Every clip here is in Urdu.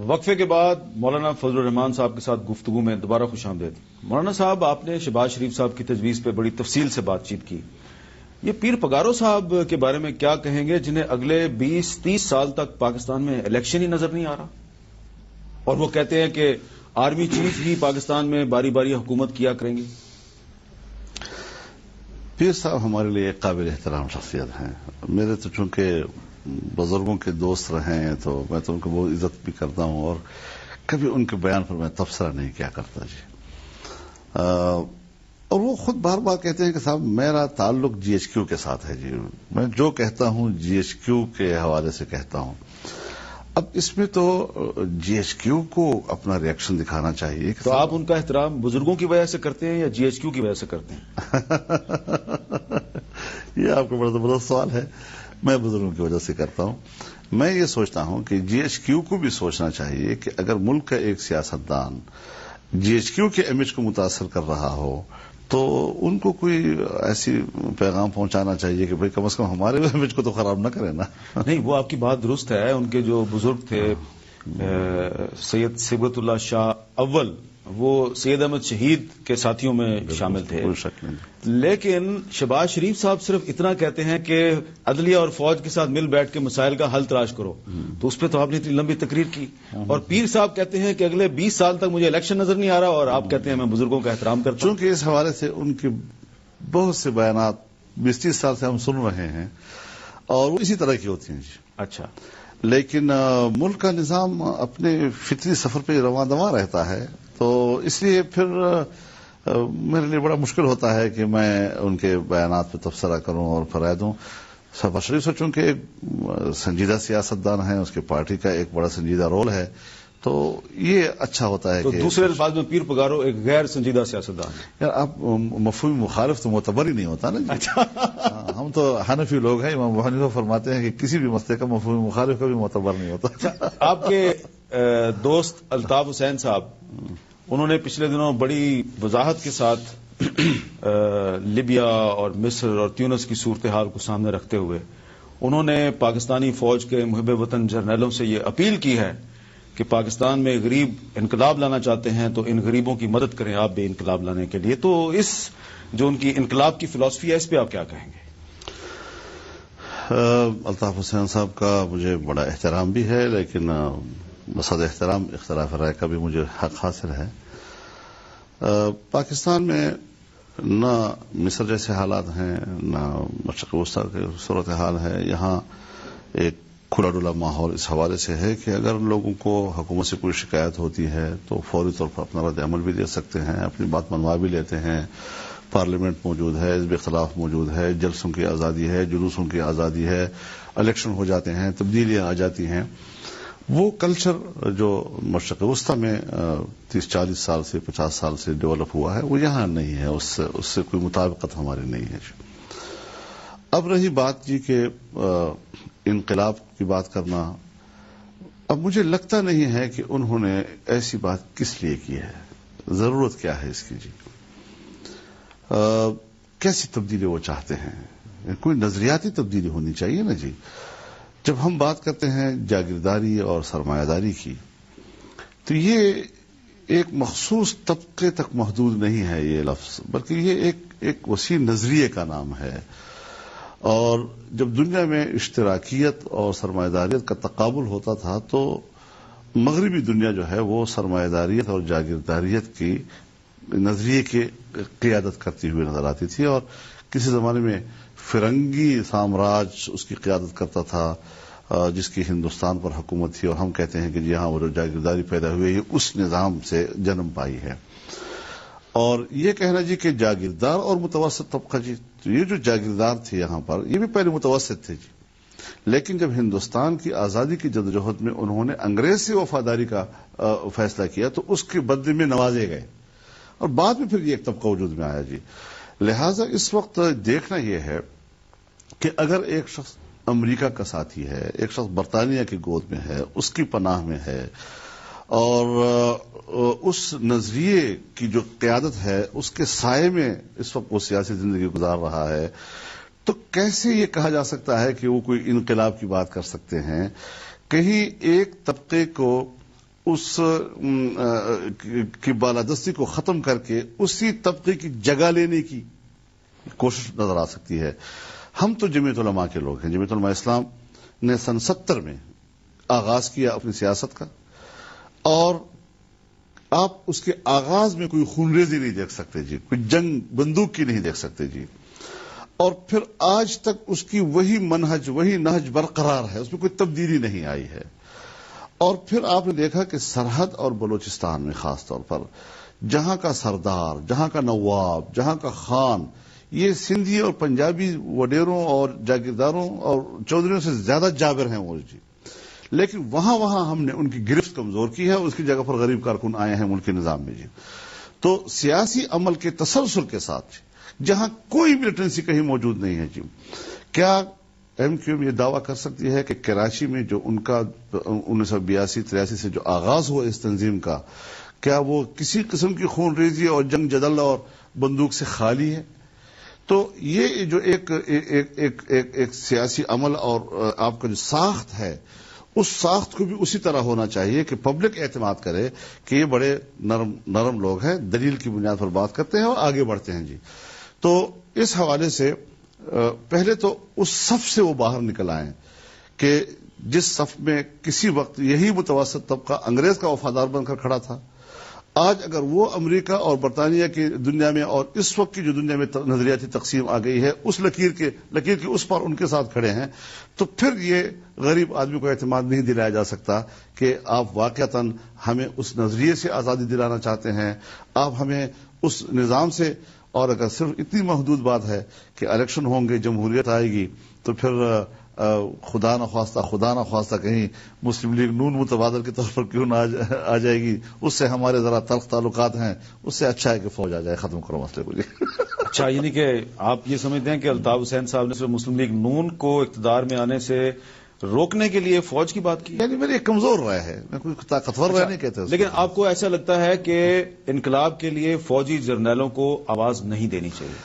وقفے کے بعد مولانا فضل الرحمان صاحب کے ساتھ گفتگو میں دوبارہ خوش آمدید۔ مولانا صاحب، آپ نے شہباز شریف صاحب کی تجویز پہ بڑی تفصیل سے بات چیت کی۔ یہ پیر پگارو صاحب کے بارے میں کیا کہیں گے جنہیں اگلے 20-30 سال تک پاکستان میں الیکشن ہی نظر نہیں آ رہا، اور وہ کہتے ہیں کہ آرمی چیف ہی پاکستان میں باری باری حکومت کیا کریں گے؟ پیر صاحب ہمارے لیے ایک قابل احترام شخصیت ہیں۔ میرے تو چونکہ بزرگوں کے دوست رہے ہیں تو میں تو ان کو بہت عزت بھی کرتا ہوں، اور کبھی ان کے بیان پر میں تبصرہ نہیں کیا کرتا جی۔ اور وہ خود بار بار کہتے ہیں کہ صاحب میرا تعلق جی ایچ کیو کے ساتھ ہے جی، میں جو کہتا ہوں جی ایچ کیو کے حوالے سے کہتا ہوں۔ اب اس میں تو جی ایچ کیو کو اپنا ری ایکشن دکھانا چاہیے۔ تو آپ ان کا احترام بزرگوں کی وجہ سے کرتے ہیں یا جی ایچ کیو کی وجہ سے کرتے ہیں؟ یہ آپ کا بڑا زبردست سوال ہے۔ میں بزرگوں کی وجہ سے کرتا ہوں۔ میں یہ سوچتا ہوں کہ جی ایچ کیو کو بھی سوچنا چاہیے کہ اگر ملک کا ایک سیاستدان جی ایچ کیو کے امیج کو متاثر کر رہا ہو تو ان کو کوئی ایسی پیغام پہنچانا چاہیے کہ بھئی کم از کم ہمارے امیج کو تو خراب نہ کرے نا۔ نہیں، وہ آپ کی بات درست ہے۔ ان کے جو بزرگ تھے سید صبغت اللہ شاہ اول، وہ سید احمد شہید کے ساتھیوں میں شامل تھے، کوئی شک نہیں۔ لیکن شہباز شریف صاحب صرف اتنا کہتے ہیں کہ عدلیہ اور فوج کے ساتھ مل بیٹھ کے مسائل کا حل تلاش کرو، تو اس پہ تو آپ نے اتنی لمبی تقریر کی۔ اور پیر صاحب کہتے ہیں کہ اگلے 20 سال تک مجھے الیکشن نظر نہیں آ رہا، اور آپ کہتے ہیں میں بزرگوں کا احترام کرتا ہوں۔ چونکہ اس حوالے سے ان کے بہت سے بیانات 20-30 سال سے ہم سن رہے ہیں، اور وہ اسی طرح کی ہوتی ہیں جی۔ اچھا، لیکن ملک کا نظام اپنے فطری سفر پہ رواں دواں رہتا ہے، تو اس لیے پھر میرے لیے بڑا مشکل ہوتا ہے کہ میں ان کے بیانات پہ تبصرہ کروں اور فرائے دوں۔ شہباز شریف سے چونکہ ایک سنجیدہ سیاستدان ہیں، اس کی پارٹی کا ایک بڑا سنجیدہ رول ہے، تو یہ اچھا ہوتا ہے تو کہ دوسرے الفاظ میں پیر پگارو ایک غیر سنجیدہ سیاستدان ہے۔ یار آپ مفہوم مخالف تو معتبر ہی نہیں ہوتا نا جی۔ ہم تو حنفی لوگ ہیں، امام ابو حنیفہ فرماتے ہیں کہ کسی بھی مسئلے کا مفہوم مخالف کا بھی معتبر نہیں ہوتا۔ آپ کے دوست الطاف حسین صاحب، انہوں نے پچھلے دنوں بڑی وضاحت کے ساتھ لیبیا اور مصر اور تیونس کی صورتحال کو سامنے رکھتے ہوئے انہوں نے پاکستانی فوج کے محب وطن جرنیلوں سے یہ اپیل کی ہے کہ پاکستان میں غریب انقلاب لانا چاہتے ہیں تو ان غریبوں کی مدد کریں آپ بھی انقلاب لانے کے لیے۔ تو اس جو ان کی انقلاب کی فلسفی ہے، اس پہ آپ کیا کہیں گے؟ الطاف حسین صاحب کا مجھے بڑا احترام بھی ہے، لیکن بصد احترام اختلاف رائے کا بھی مجھے حق حاصل ہے۔ پاکستان میں نہ مصر جیسے حالات ہیں، نہ مشرق وسطیٰ کی صورتحال ہے۔ یہاں ایک کھلا ڈلا ماحول اس حوالے سے ہے کہ اگر لوگوں کو حکومت سے کوئی شکایت ہوتی ہے تو فوری طور پر اپنا رد عمل بھی دے سکتے ہیں، اپنی بات منوا بھی لیتے ہیں۔ پارلیمنٹ موجود ہے، حزب اختلاف موجود ہے، جلسوں کی آزادی ہے، جلوسوں کی آزادی ہے، الیکشن ہو جاتے ہیں، تبدیلیاں آ جاتی ہیں۔ وہ کلچر جو مشرق وسطیٰ میں 30-40 سال سے 50 سال سے ڈیولپ ہوا ہے، وہ یہاں نہیں ہے، اس سے کوئی مطابقت ہماری نہیں ہے۔ اب رہی بات جی کہ انقلاب کی بات کرنا، اب مجھے لگتا نہیں ہے کہ انہوں نے ایسی بات کس لیے کی ہے، ضرورت کیا ہے اس کی جی، کیسی تبدیلی وہ چاہتے ہیں۔ کوئی نظریاتی تبدیلی ہونی چاہیے نا جی۔ جب ہم بات کرتے ہیں جاگیرداری اور سرمایہ داری کی، تو یہ ایک مخصوص طبقے تک محدود نہیں ہے یہ لفظ، بلکہ یہ ایک وسیع نظریے کا نام ہے۔ اور جب دنیا میں اشتراکیت اور سرمایہ داریت کا تقابل ہوتا تھا تو مغربی دنیا جو ہے وہ سرمایہ داریت اور جاگیرداریت کی نظریے کی قیادت کرتی ہوئی نظر آتی تھی، اور کسی زمانے میں فرنگی سامراج اس کی قیادت کرتا تھا جس کی ہندوستان پر حکومت تھی، اور ہم کہتے ہیں کہ جی ہاں وہ جو جاگیرداری پیدا ہوئی ہے اس نظام سے جنم پائی ہے۔ اور یہ کہنا جی کہ جاگیردار اور متوسط طبقہ جی، تو یہ جو جاگیردار تھے یہاں پر یہ بھی پہلے متوسط تھے جی، لیکن جب ہندوستان کی آزادی کی جدوجہد میں انہوں نے انگریز سے وفاداری کا فیصلہ کیا تو اس کے بدلے میں نوازے گئے، اور بعد میں پھر یہ ایک طبقہ وجود میں آیا جی۔ لہٰذا اس وقت دیکھنا یہ ہے کہ اگر ایک شخص امریکہ کا ساتھی ہے، ایک شخص برطانیہ کی گود میں ہے، اس کی پناہ میں ہے، اور اس نظریے کی جو قیادت ہے اس کے سائے میں اس وقت وہ سیاسی زندگی گزار رہا ہے، تو کیسے یہ کہا جا سکتا ہے کہ وہ کوئی انقلاب کی بات کر سکتے ہیں؟ کہیں ایک طبقے کو اس کی بالادستی کو ختم کر کے اسی طبقے کی جگہ لینے کی کوشش نظر آ سکتی ہے. ہم تو جمعیت علماء کے لوگ ہیں. جمعیت علماء اسلام نے سن 70 میں آغاز کیا اپنی سیاست کا، اور آپ اس کے آغاز میں کوئی خونریزی نہیں دیکھ سکتے جی، کوئی جنگ بندوق کی نہیں دیکھ سکتے جی، اور پھر آج تک اس کی وہی منہج وہی نہج برقرار ہے، اس میں کوئی تبدیلی نہیں آئی ہے. اور پھر آپ نے دیکھا کہ سرحد اور بلوچستان میں خاص طور پر جہاں کا سردار، جہاں کا نواب، جہاں کا خان، یہ سندھی اور پنجابی وڈیروں اور جاگیرداروں اور چودھریوں سے زیادہ جابر ہیں وہ جی. لیکن وہاں ہم نے ان کی گرفت کمزور کی ہے، اس کی جگہ پر غریب کارکن آئے ہیں ملکی نظام میں جی. تو سیاسی عمل کے تسلسل کے ساتھ جہاں کوئی ملیٹنسی کہیں موجود نہیں ہے جی، کیا ایم کیو ایم یہ دعویٰ کر سکتی ہے کہ کراچی میں جو ان کا 1982-83 سے جو آغاز ہوا اس تنظیم کا، کیا وہ کسی قسم کی خون ریزی اور جنگ جدل اور بندوق سے خالی ہے؟ تو یہ جو ایک سیاسی عمل اور آپ کا جو ساخت ہے، اس ساخت کو بھی اسی طرح ہونا چاہیے کہ پبلک اعتماد کرے کہ یہ بڑے نرم لوگ ہیں، دلیل کی بنیاد پر بات کرتے ہیں اور آگے بڑھتے ہیں جی. تو اس حوالے سے پہلے تو اس صف سے وہ باہر نکل آئیں کہ جس صف میں کسی وقت یہی متوسط طبقہ انگریز کا وفادار بن کر کھڑا تھا. آج اگر وہ امریکہ اور برطانیہ کی دنیا میں اور اس وقت کی جو دنیا میں نظریاتی تقسیم آ گئی ہے، اس لکیر کے اس پر ان کے ساتھ کھڑے ہیں، تو پھر یہ غریب آدمی کو اعتماد نہیں دلایا جا سکتا کہ آپ واقعتاً ہمیں اس نظریے سے آزادی دلانا چاہتے ہیں، آپ ہمیں اس نظام سے. اور اگر صرف اتنی محدود بات ہے کہ الیکشن ہوں گے، جمہوریت آئے گی، تو پھر خدا نخواستہ کہیں مسلم لیگ نون متبادل کے طور پر کیوں نہ آ جائے گی، اس سے ہمارے ذرا تلخ تعلقات ہیں، اس سے اچھا ہے کہ فوج آ جائے، ختم کرو مسئلے کو جی. اچھا، یعنی کہ آپ یہ سمجھتے ہیں کہ الطاف حسین صاحب نے صرف مسلم لیگ نون کو اقتدار میں آنے سے روکنے کے لیے فوج کی بات کی؟ یعنی میری ایک کمزور رائے ہے، میں کوئی طاقتور رائے نہیں کہتے. لیکن آپ کو ایسا لگتا ہے کہ انقلاب کے لیے فوجی جرنیلوں کو آواز نہیں دینی چاہیے؟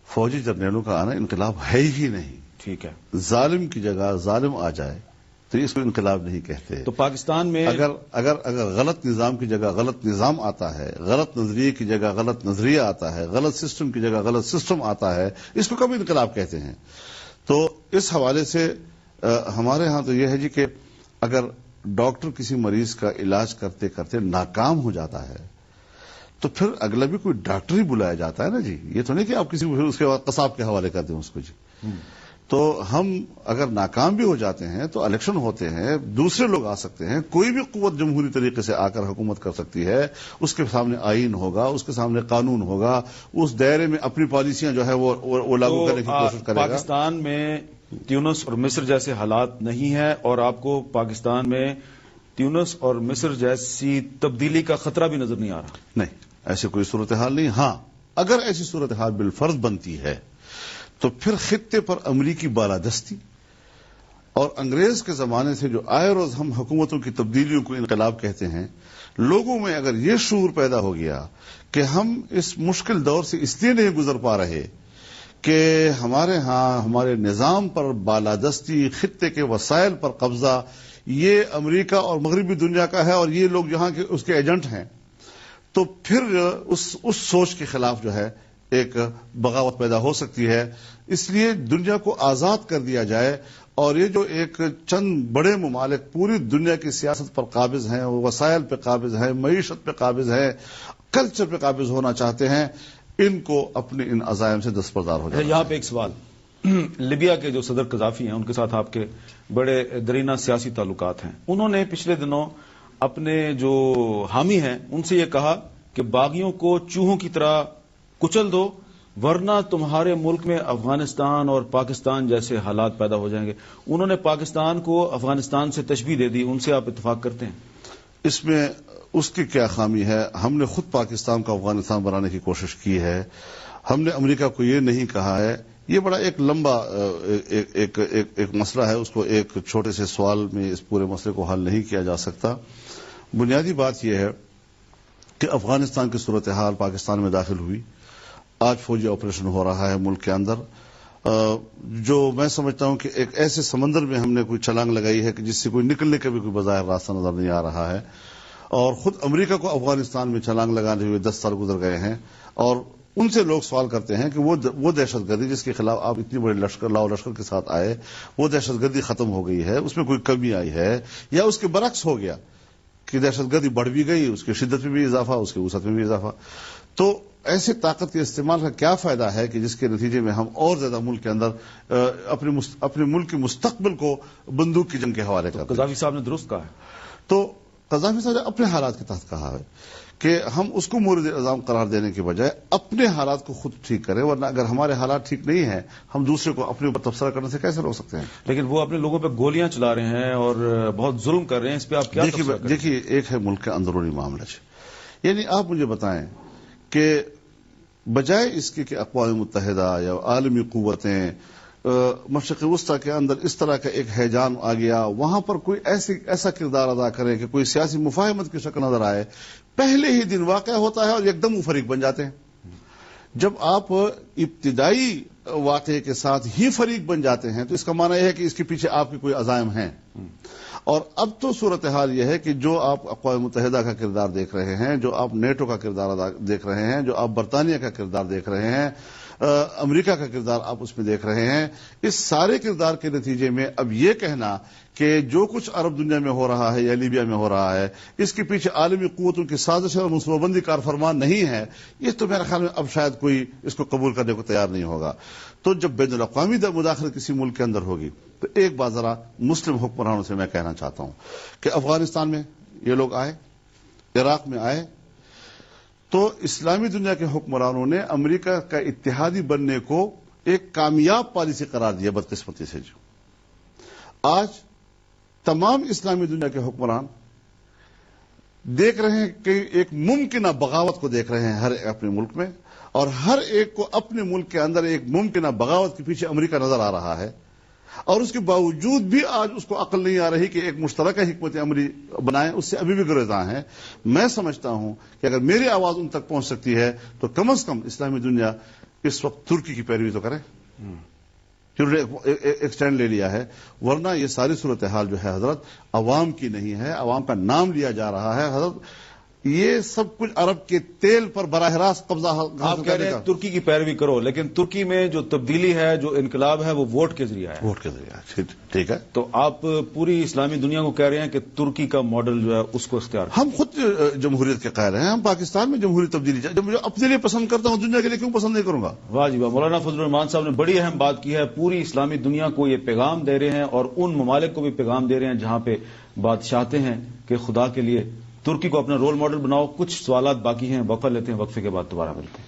فوجی جرنیلوں کا آنا انقلاب ہے ہی نہیں. ٹھیک ہے، ظالم کی جگہ ظالم آ جائے تو اس کو انقلاب نہیں کہتے. تو پاکستان میں اگر غلط نظام کی جگہ غلط نظام آتا ہے، غلط نظریے کی جگہ غلط نظریہ آتا ہے، غلط سسٹم کی جگہ غلط سسٹم آتا ہے، اس کو کبھی انقلاب کہتے ہیں. تو اس حوالے سے ہمارے ہاں تو یہ ہے جی کہ اگر ڈاکٹر کسی مریض کا علاج کرتے کرتے ناکام ہو جاتا ہے تو پھر اگلا بھی کوئی ڈاکٹر ہی بلایا جاتا ہے نا جی. یہ تو نہیں کہ آپ کسی کو اس کے بعد قصاب کے حوالے کر دیں اس کو جی. تو ہم اگر ناکام بھی ہو جاتے ہیں تو الیکشن ہوتے ہیں، دوسرے لوگ آ سکتے ہیں، کوئی بھی قوت جمہوری طریقے سے آ کر حکومت کر سکتی ہے، اس کے سامنے آئین ہوگا، اس کے سامنے قانون ہوگا، اس دائرے میں اپنی پالیسیاں جو ہے وہ لاگو کرنے کی کوشش کرے گا. پاکستان میں تیونس اور مصر جیسے حالات نہیں ہیں، اور آپ کو پاکستان میں تیونس اور مصر جیسی تبدیلی کا خطرہ بھی نظر نہیں آ رہا؟ نہیں، ایسی کوئی صورتحال نہیں. ہاں، اگر ایسی صورتحال بالفرض بنتی ہے تو پھر خطے پر امریکی بالادستی اور انگریز کے زمانے سے جو آئے روز ہم حکومتوں کی تبدیلیوں کو انقلاب کہتے ہیں، لوگوں میں اگر یہ شعور پیدا ہو گیا کہ ہم اس مشکل دور سے اس لیے نہیں گزر پا رہے کہ ہمارے ہاں ہمارے نظام پر بالادستی، خطے کے وسائل پر قبضہ یہ امریکہ اور مغربی دنیا کا ہے اور یہ لوگ یہاں کے اس کے ایجنٹ ہیں، تو پھر اس سوچ کے خلاف جو ہے ایک بغاوت پیدا ہو سکتی ہے. اس لیے دنیا کو آزاد کر دیا جائے، اور یہ جو ایک چند بڑے ممالک پوری دنیا کی سیاست پر قابض ہیں، وسائل پہ قابض ہیں، معیشت پہ قابض ہیں، کلچر پہ قابض ہونا چاہتے ہیں، ان کو اپنے ان عزائم سے دستبردار ہو جائے. یہاں پہ ایک سوال، لیبیا کے جو صدر قذافی ہیں ان کے ساتھ آپ کے بڑے درینہ سیاسی تعلقات ہیں. انہوں نے پچھلے دنوں اپنے جو حامی ہیں ان سے یہ کہا کہ باغیوں کو چوہوں کی طرح کچل دو، ورنہ تمہارے ملک میں افغانستان اور پاکستان جیسے حالات پیدا ہو جائیں گے. انہوں نے پاکستان کو افغانستان سے تشبیہ دے دی. ان سے آپ اتفاق کرتے ہیں؟ اس میں اس کی کیا خامی ہے؟ ہم نے خود پاکستان کو افغانستان بنانے کی کوشش کی ہے. ہم نے امریکہ کو یہ نہیں کہا ہے. یہ بڑا ایک لمبا ایک مسئلہ ہے، اس کو ایک چھوٹے سے سوال میں اس پورے مسئلے کو حل نہیں کیا جا سکتا. بنیادی بات یہ ہے کہ افغانستان کی صورتحال پاکستان میں داخل ہوئی. آج فوجی آپریشن ہو رہا ہے ملک کے اندر، جو میں سمجھتا ہوں کہ ایک ایسے سمندر میں ہم نے کوئی چھلانگ لگائی ہے کہ جس سے کوئی نکلنے کا بھی کوئی بظاہر راستہ نظر نہیں آ رہا ہے. اور خود امریکہ کو افغانستان میں چھلانگ لگانے ہوئے 10 سال گزر گئے ہیں، اور ان سے لوگ سوال کرتے ہیں کہ وہ دہشت گردی جس کے خلاف آپ اتنی بڑی لاؤ لشکر کے ساتھ آئے، وہ دہشت گردی ختم ہو گئی ہے، اس میں کوئی کمی آئی ہے، یا اس کے برعکس ہو گیا کہ دہشت گردی بڑھ بھی گئی، اس کی شدت میں بھی اضافہ، اس کی وسعت میں بھی اضافہ. تو ایسے طاقت کے استعمال کا کیا فائدہ ہے کہ جس کے نتیجے میں ہم اور زیادہ ملک کے اندر اپنے ملک کے مستقبل کو بندوق کی جنگ کے حوالے کرتے ہیں. قذافی صاحب نے درست کہا ہے. تو قذافی صاحب نے اپنے حالات کے تحت کہا ہے کہ ہم اس کو مورد الزام قرار دینے کے بجائے اپنے حالات کو خود ٹھیک کریں، ورنہ اگر ہمارے حالات ٹھیک نہیں ہیں ہم دوسرے کو اپنے اوپر تبصرہ کرنے سے کیسے روک سکتے ہیں؟ لیکن وہ اپنے لوگوں پہ گولیاں چلا رہے ہیں اور بہت ظلم کر رہے ہیں، اس پہ آپ کیا تبصرہ کریں؟ دیکھیے، ایک ہے ملک کا اندرونی معاملہ، یعنی آپ مجھے بتائیں کہ بجائے اس کے کہ اقوام متحدہ یا عالمی قوتیں مشرق وسطی کے اندر اس طرح کا ایک ہیجان آ گیا، وہاں پر کوئی ایسا کردار ادا کرے کہ کوئی سیاسی مفاہمت کی شکل نظر آئے، پہلے ہی دن واقع ہوتا ہے اور ایک دم وہ فریق بن جاتے ہیں. جب آپ ابتدائی واقعے کے ساتھ ہی فریق بن جاتے ہیں تو اس کا معنی یہ ہے کہ اس کے پیچھے آپ کے کوئی عزائم ہیں. اور اب تو صورتحال یہ ہے کہ جو آپ اقوام متحدہ کا کردار دیکھ رہے ہیں، جو آپ نیٹو کا کردار دیکھ رہے ہیں، جو آپ برطانیہ کا کردار دیکھ رہے ہیں، امریکہ کا کردار آپ اس میں دیکھ رہے ہیں، اس سارے کردار کے نتیجے میں اب یہ کہنا کہ جو کچھ عرب دنیا میں ہو رہا ہے یا لیبیا میں ہو رہا ہے اس کے پیچھے عالمی قوتوں کی سازش اور منصوبہ بندی کار فرمان نہیں ہے، یہ تو میرے خیال میں اب شاید کوئی اس کو قبول کرنے کو تیار نہیں ہوگا. تو جب بین الاقوامی مداخلت کسی ملک کے اندر ہوگی تو ایک بات ذرا مسلم حکمرانوں سے میں کہنا چاہتا ہوں کہ افغانستان میں یہ لوگ آئے، عراق میں آئے، تو اسلامی دنیا کے حکمرانوں نے امریکہ کا اتحادی بننے کو ایک کامیاب پالیسی قرار دیا، بدقسمتی سے. آج تمام اسلامی دنیا کے حکمران دیکھ رہے ہیں کہ ایک ممکنہ بغاوت کو دیکھ رہے ہیں ہر اپنے ملک میں، اور ہر ایک کو اپنے ملک کے اندر ایک ممکنہ بغاوت کے پیچھے امریکہ نظر آ رہا ہے، اور اس کے باوجود بھی آج اس کو عقل نہیں آ رہی کہ ایک مشترکہ حکمت عملی بنائیں، اس سے ابھی بھی گریزاں ہیں. میں سمجھتا ہوں کہ اگر میری آواز ان تک پہنچ سکتی ہے تو کم از کم اسلامی دنیا اس وقت ترکی کی پیروی تو کرے، جنہوں نے ایک سٹینڈ لے لیا ہے. ورنہ یہ ساری صورتحال جو ہے حضرت عوام کی نہیں ہے، عوام کا نام لیا جا رہا ہے. حضرت یہ سب کچھ عرب کے تیل پر براہ راست قبضہ آپ کہہ رہے ہیں ترکی کی پیروی کرو، لیکن ترکی میں جو تبدیلی ہے، جو انقلاب ہے، وہ ووٹ کے ذریعہ ہے. ووٹ کے ذریعہ، ٹھیک ہے. تو آپ پوری اسلامی دنیا کو کہہ رہے ہیں کہ ترکی کا ماڈل جو ہے اس کو اختیار کریں. ہم خود جمہوریت کے قائل ہیں، ہم پاکستان میں جمہوری تبدیلی جب مجھے اپنے لیے پسند کرتا ہوں دنیا کے لیے کیوں پسند نہیں کروں گا؟ واہ جی واہ. مولانا فضل الرحمان صاحب نے بڑی اہم بات کی ہے. پوری اسلامی دنیا کو یہ پیغام دے رہے ہیں اور ان ممالک کو بھی پیغام دے رہے ہیں جہاں پہ بادشاہتے ہیں کہ خدا کے لیے ترکی کو اپنا رول ماڈل بناؤ. کچھ سوالات باقی ہیں، وقفہ لیتے ہیں، وقفے کے بعد دوبارہ ملتے ہیں.